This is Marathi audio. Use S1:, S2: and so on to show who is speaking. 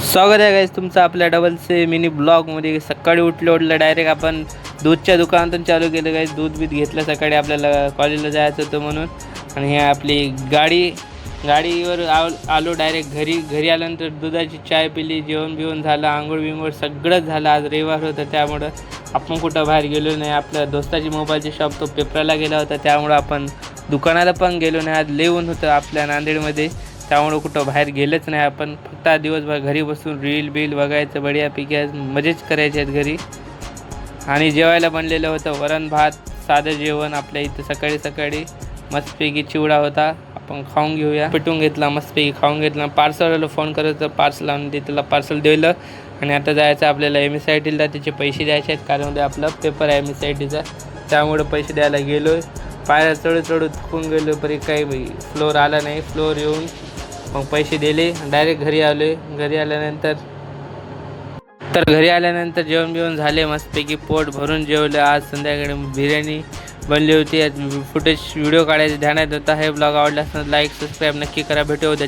S1: स्वागत आहे गाईस तुमचं आपल्या डबलचे मिनी ब्लॉगमध्ये। सकाळी उठलं डायरेक्ट आपण दूधच्या दुकानातून चालू केलं गाईस। दूध घेतलं सकाळी, आपल्याला कॉलेजला जायचं होतं म्हणून। आणि हे आपली गाडीवर आलो डायरेक्ट घरी आल्यानंतर दुधाची चाय पिली, जेवण बिवण झालं, आंघोळ बिंघोळ सगळंच झालं। आज रविवार होतं त्यामुळं आपण कुठं बाहेर गेलो नाही। आपल्या दोस्ताची मोबाईलची शॉप तो पेपराला गेला होता त्यामुळं आपण दुकानाला पण गेलो नाही। आज लय ऊन होतं आपल्या नांदेडमध्ये त्यामुळं कुठं बाहेर गेलंच नाही आपण। फक्त दिवसभर घरी बसून रील बिल बघायचं, बढियापैकी आज मजेच करायचे आहेत घरी। आणि जेवायला बनलेलं होतं वरण भात, साधं जेवण आपल्या इथं। सकाळी मस्तपैकी चिवडा होता, आपण खाऊन घेऊया। पेटून घेतला, मस्तपैकी खाऊन घेतला। पार्सलवाला फोन करायचं, पार्सल आणून दे, त्याला पार्सल दिलं। आणि आता जायचं आपल्याला MSITला, त्याचे पैसे द्यायचे आहेत कारण उद्या आपला पेपर आहे MSITचा, त्यामुळं पैसे द्यायला गेलो आहे। पायऱ्या चढत थकून गेलो, परी काही फ्लोअर आला नाही। फ्लोअर येऊन मग पैसे दिले, डायरेक्ट घरी आलो। घरी आल्यानंतर जेवण बिवण झाले, मस्तपैकी पोट भरून जेवलं। आज संध्याकाळी बिर्याणी बनली होती। फुटेज व्हिडिओ काढायचे ध्यानात होता। हे ब्लॉग आवडला असेल लाईक सबस्क्राईब नक्की करा। भेटू उद्या।